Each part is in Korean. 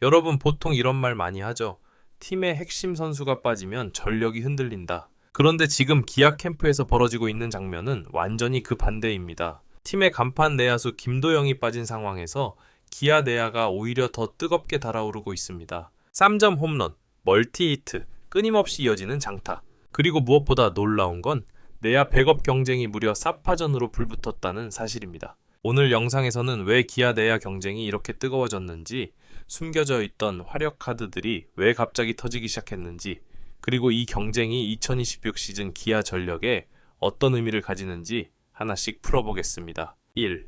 여러분 보통 이런 말 많이 하죠. 팀의 핵심 선수가 빠지면 전력이 흔들린다. 그런데 지금 기아 캠프에서 벌어지고 있는 장면은 완전히 그 반대입니다. 팀의 간판 내야수 김도영이 빠진 상황에서 기아 내야가 오히려 더 뜨겁게 달아오르고 있습니다. 3점 홈런, 멀티히트, 끊임없이 이어지는 장타. 그리고 무엇보다 놀라운 건 내야 백업 경쟁이 무려 쌉파전으로 불붙었다는 사실입니다. 오늘 영상에서는 왜 기아 내야 경쟁이 이렇게 뜨거워졌는지, 숨겨져 있던 화력 카드들이 왜 갑자기 터지기 시작했는지, 그리고 이 경쟁이 2026 시즌 기아 전력에 어떤 의미를 가지는지 하나씩 풀어보겠습니다. 1.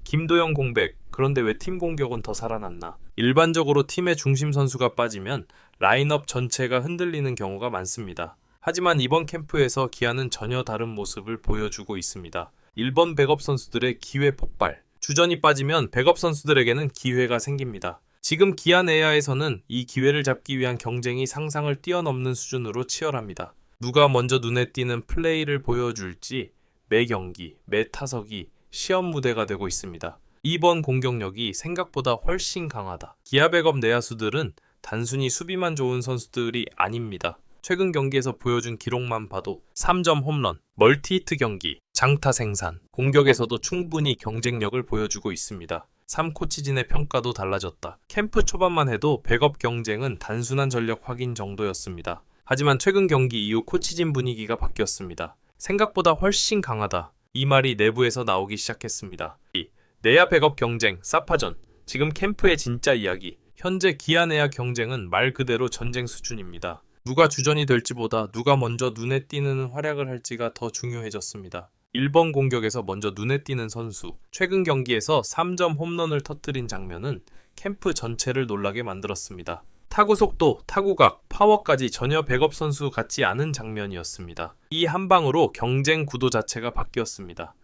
김도영 공백. 그런데 왜 팀 공격은 더 살아났나? 일반적으로 팀의 중심 선수가 빠지면 라인업 전체가 흔들리는 경우가 많습니다. 하지만 이번 캠프에서 기아는 전혀 다른 모습을 보여주고 있습니다. 1번 백업 선수들의 기회 폭발. 주전이 빠지면 백업 선수들에게는 기회가 생깁니다. 지금 기아 내야에서는 이 기회를 잡기 위한 경쟁이 상상을 뛰어넘는 수준으로 치열합니다. 누가 먼저 눈에 띄는 플레이를 보여줄지 매 경기, 매 타석이 시험 무대가 되고 있습니다. 이번 공격력이 생각보다 훨씬 강하다. 기아 백업 내야수들은 단순히 수비만 좋은 선수들이 아닙니다. 최근 경기에서 보여준 기록만 봐도 3점 홈런, 멀티히트 경기, 장타 생산, 공격에서도 충분히 경쟁력을 보여주고 있습니다. 3코치진의 평가도 달라졌다. 캠프 초반만 해도 백업 경쟁은 단순한 전력 확인 정도였습니다. 하지만 최근 경기 이후 코치진 분위기가 바뀌었습니다. 생각보다 훨씬 강하다. 이 말이 내부에서 나오기 시작했습니다. 2. 내야 백업 경쟁, 쌉파전. 지금 캠프의 진짜 이야기. 현재 기아 내야 경쟁은 말 그대로 전쟁 수준입니다. 누가 주전이 될지보다 누가 먼저 눈에 띄는 활약을 할지가 더 중요해졌습니다. 1번 공격에서 먼저 눈에 띄는 선수. 최근 경기에서 3점 홈런을 터뜨린 장면은 캠프 전체를 놀라게 만들었습니다. 타구 속도, 타구각, 파워까지 전혀 백업 선수 같지 않은 장면이었습니다. 이 한 방으로 경쟁 구도 자체가 바뀌었습니다.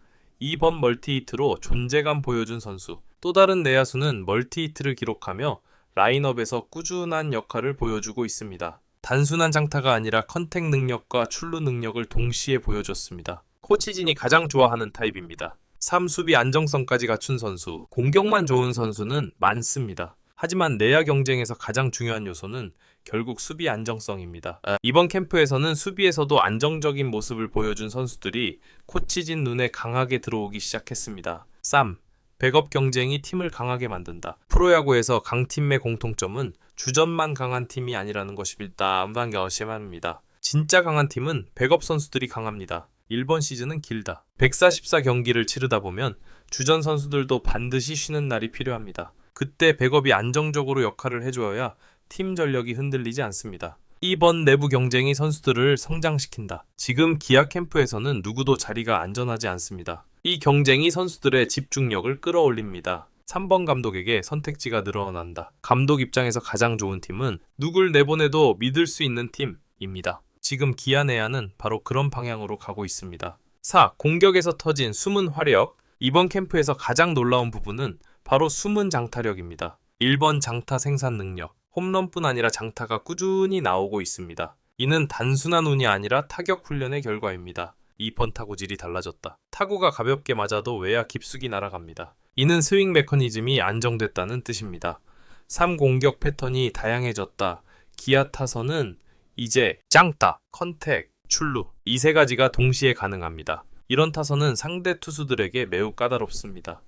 2번 멀티히트로 존재감 보여준 선수. 또 다른 내야수는 멀티히트를 기록하며 라인업에서 꾸준한 역할을 보여주고 있습니다. 단순한 장타가 아니라 컨택 능력과 출루 능력을 동시에 보여줬습니다. 코치진이 가장 좋아하는 타입입니다. 3. 수비 안정성까지 갖춘 선수. 공격만 좋은 선수는 많습니다. 하지만 내야 경쟁에서 가장 중요한 요소는 결국 수비 안정성입니다. 이번 캠프에서는 수비에서도 안정적인 모습을 보여준 선수들이 코치진 눈에 강하게 들어오기 시작했습니다. 3. 백업 경쟁이 팀을 강하게 만든다. 프로야구에서 강팀의 공통점은 주전만 강한 팀이 아니라는 것이 일단 것입니다. 진짜 강한 팀은 백업 선수들이 강합니다. 1번 시즌은 길다. 144경기를 치르다 보면 주전 선수들도 반드시 쉬는 날이 필요합니다. 그때 백업이 안정적으로 역할을 해줘야 팀 전력이 흔들리지 않습니다. 2번 내부 경쟁이 선수들을 성장시킨다. 지금 기아 캠프에서는 누구도 자리가 안전하지 않습니다. 이 경쟁이 선수들의 집중력을 끌어올립니다. 3번 감독에게 선택지가 늘어난다. 감독 입장에서 가장 좋은 팀은 누굴 내보내도 믿을 수 있는 팀입니다. 지금 기아 내야는 바로 그런 방향으로 가고 있습니다. 4. 공격에서 터진 숨은 화력. 이번 캠프에서 가장 놀라운 부분은 바로 숨은 장타력입니다. 1번 장타 생산 능력. 홈런뿐 아니라 장타가 꾸준히 나오고 있습니다. 이는 단순한 운이 아니라 타격 훈련의 결과입니다. 2번 타구질이 달라졌다. 타구가 가볍게 맞아도 외야 깊숙이 날아갑니다. 이는 스윙 메커니즘이 안정됐다는 뜻입니다. 3. 공격 패턴이 다양해졌다. 기아 타선은 이제 짱따, 컨택, 출루 이 세 가지가 동시에 가능합니다. 이런 타선은 상대 투수들에게 매우 까다롭습니다.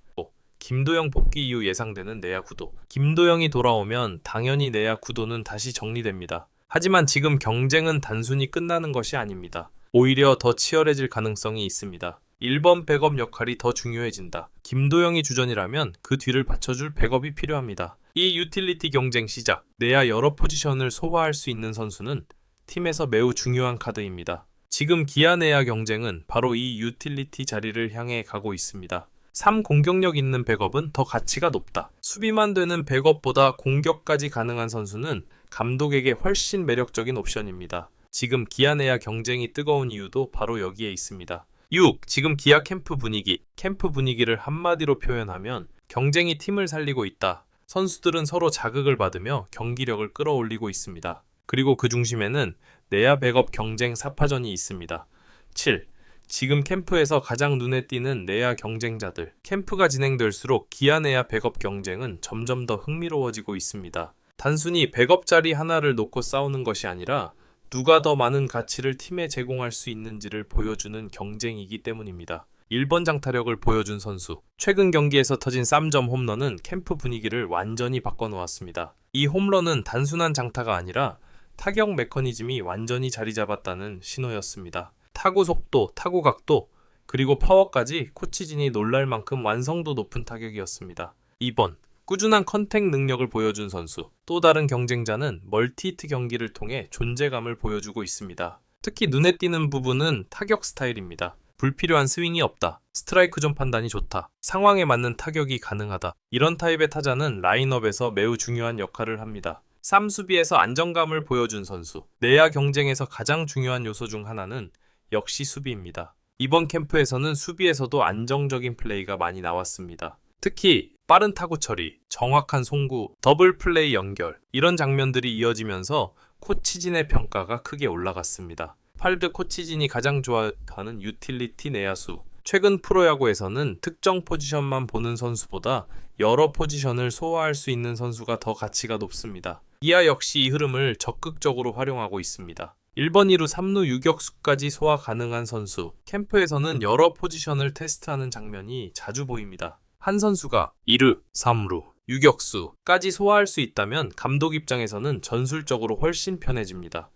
김도영 복귀 이후 예상되는 내야 구도. 김도영이 돌아오면 당연히 내야 구도는 다시 정리됩니다. 하지만 지금 경쟁은 단순히 끝나는 것이 아닙니다. 오히려 더 치열해질 가능성이 있습니다. 1번 백업 역할이 더 중요해진다. 김도영이 주전이라면 그 뒤를 받쳐줄 백업이 필요합니다. 이 유틸리티 경쟁 시작. 내야 여러 포지션을 소화할 수 있는 선수는 팀에서 매우 중요한 카드입니다. 지금 기아 내야 경쟁은 바로 이 유틸리티 자리를 향해 가고 있습니다. 3. 공격력 있는 백업은 더 가치가 높다. 수비만 되는 백업보다 공격까지 가능한 선수는 감독에게 훨씬 매력적인 옵션입니다. 지금 기아 내야 경쟁이 뜨거운 이유도 바로 여기에 있습니다. 6. 지금 기아 캠프 분위기. 캠프 분위기를 한마디로 표현하면 경쟁이 팀을 살리고 있다. 선수들은 서로 자극을 받으며 경기력을 끌어올리고 있습니다. 그리고 그 중심에는 내야 백업 경쟁 삽파전이 있습니다. 7. 지금 캠프에서 가장 눈에 띄는 내야 경쟁자들. 캠프가 진행될수록 기아 내야 백업 경쟁은 점점 더 흥미로워지고 있습니다. 단순히 백업짜리 하나를 놓고 싸우는 것이 아니라 누가 더 많은 가치를 팀에 제공할 수 있는지를 보여주는 경쟁이기 때문입니다. 1번 장타력을 보여준 선수. 최근 경기에서 터진 3점 홈런은 캠프 분위기를 완전히 바꿔놓았습니다. 이 홈런은 단순한 장타가 아니라 타격 메커니즘이 완전히 자리 잡았다는 신호였습니다. 타구 속도, 타구 각도, 그리고 파워까지 코치진이 놀랄 만큼 완성도 높은 타격이었습니다. 2번. 꾸준한 컨택 능력을 보여준 선수. 또 다른 경쟁자는 멀티히트 경기를 통해 존재감을 보여주고 있습니다. 특히 눈에 띄는 부분은 타격 스타일입니다. 불필요한 스윙이 없다. 스트라이크 존 판단이 좋다. 상황에 맞는 타격이 가능하다. 이런 타입의 타자는 라인업에서 매우 중요한 역할을 합니다. 3. 수비에서 안정감을 보여준 선수. 내야 경쟁에서 가장 중요한 요소 중 하나는 역시 수비입니다. 이번 캠프에서는 수비에서도 안정적인 플레이가 많이 나왔습니다. 특히 빠른 타구 처리, 정확한 송구, 더블 플레이 연결, 이런 장면들이 이어지면서 코치진의 평가가 크게 올라갔습니다. 팔드 코치진이 가장 좋아하는 유틸리티 내야수. 최근 프로야구에서는 특정 포지션만 보는 선수보다 여러 포지션을 소화할 수 있는 선수가 더 가치가 높습니다. 이하 역시 이 흐름을 적극적으로 활용하고 있습니다. 1번 2루 3루 유격수까지 소화 가능한 선수. 캠프에서는 여러 포지션을 테스트하는 장면이 자주 보입니다. 한 선수가 2루, 3루, 유격수까지 소화할 수 있다면 감독 입장에서는 전술적으로 훨씬 편해집니다.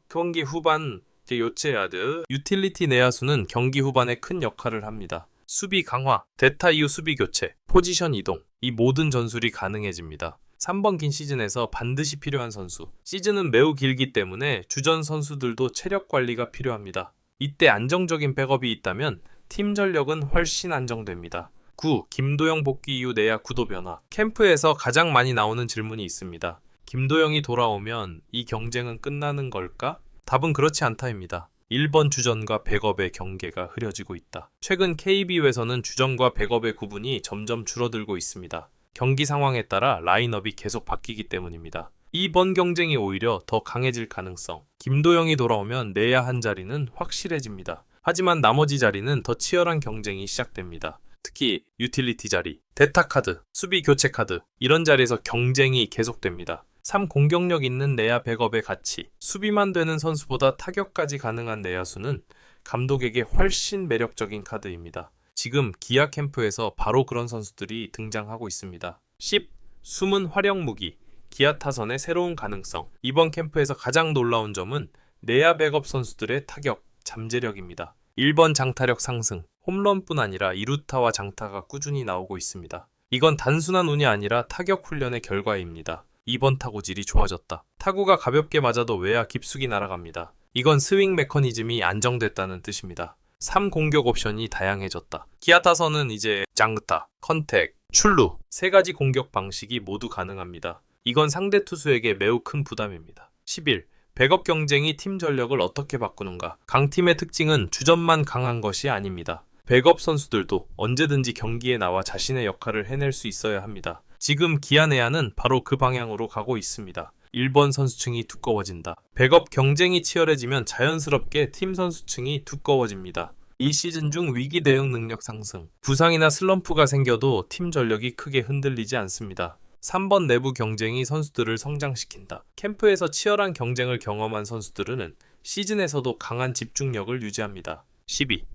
경기 후반 요체야드 유틸리티 내야수는 경기 후반에 큰 역할을 합니다. 수비 강화, 대타 이후 수비 교체, 포지션 이동, 이 모든 전술이 가능해집니다. 3번 긴 시즌에서 반드시 필요한 선수. 시즌은 매우 길기 때문에 주전 선수들도 체력 관리가 필요합니다. 이때 안정적인 백업이 있다면 팀 전력은 훨씬 안정됩니다. 9. 김도영 복귀 이후 내야 구도 변화. 캠프에서 가장 많이 나오는 질문이 있습니다. 김도영이 돌아오면 이 경쟁은 끝나는 걸까? 답은 그렇지 않다입니다. 1번 주전과 백업의 경계가 흐려지고 있다. 최근 KBO에서는 주전과 백업의 구분이 점점 줄어들고 있습니다. 경기 상황에 따라 라인업이 계속 바뀌기 때문입니다. 2번 경쟁이 오히려 더 강해질 가능성. 김도영이 돌아오면 내야 한 자리는 확실해집니다. 하지만 나머지 자리는 더 치열한 경쟁이 시작됩니다. 특히 유틸리티 자리, 대타 카드, 수비 교체 카드, 이런 자리에서 경쟁이 계속됩니다. 3. 공격력 있는 내야 백업의 가치. 수비만 되는 선수보다 타격까지 가능한 내야수는 감독에게 훨씬 매력적인 카드입니다. 지금 기아 캠프에서 바로 그런 선수들이 등장하고 있습니다. 10. 숨은 활용 무기. 기아 타선의 새로운 가능성. 이번 캠프에서 가장 놀라운 점은 내야 백업 선수들의 타격, 잠재력입니다. 1번 장타력 상승. 홈런뿐 아니라 2루타와 장타가 꾸준히 나오고 있습니다. 이건 단순한 운이 아니라 타격 훈련의 결과입니다. 2번 타구질이 좋아졌다. 타구가 가볍게 맞아도 외야 깊숙이 날아갑니다. 이건 스윙 메커니즘이 안정됐다는 뜻입니다. 3. 공격 옵션이 다양해졌다. 기아 타선은 이제 장타, 컨택, 출루 3가지 공격 방식이 모두 가능합니다. 이건 상대 투수에게 매우 큰 부담입니다. 11. 백업 경쟁이 팀 전력을 어떻게 바꾸는가? 강팀의 특징은 주전만 강한 것이 아닙니다. 백업 선수들도 언제든지 경기에 나와 자신의 역할을 해낼 수 있어야 합니다. 지금 기아 내야는 바로 그 방향으로 가고 있습니다. 1번 선수층이 두꺼워진다. 백업 경쟁이 치열해지면 자연스럽게 팀 선수층이 두꺼워집니다. 이 시즌 중 위기 대응 능력 상승. 부상이나 슬럼프가 생겨도 팀 전력이 크게 흔들리지 않습니다. 3번 내부 경쟁이 선수들을 성장시킨다. 캠프에서 치열한 경쟁을 경험한 선수들은 시즌에서도 강한 집중력을 유지합니다. 12.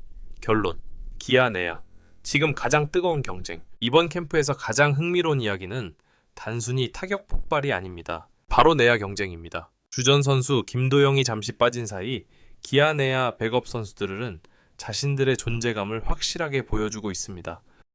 결론. 기아 내야. 지금 가장 뜨거운 경쟁. 이번 캠프에서 가장 흥미로운 이야기는 단순히 타격 폭발이 아닙니다. 바로 내야 경쟁입니다. 주전 선수 김도영이 잠시 빠진 사이 기아 내야 백업 선수들은 자신들의 존재감을 확실하게 보여주고 있습니다.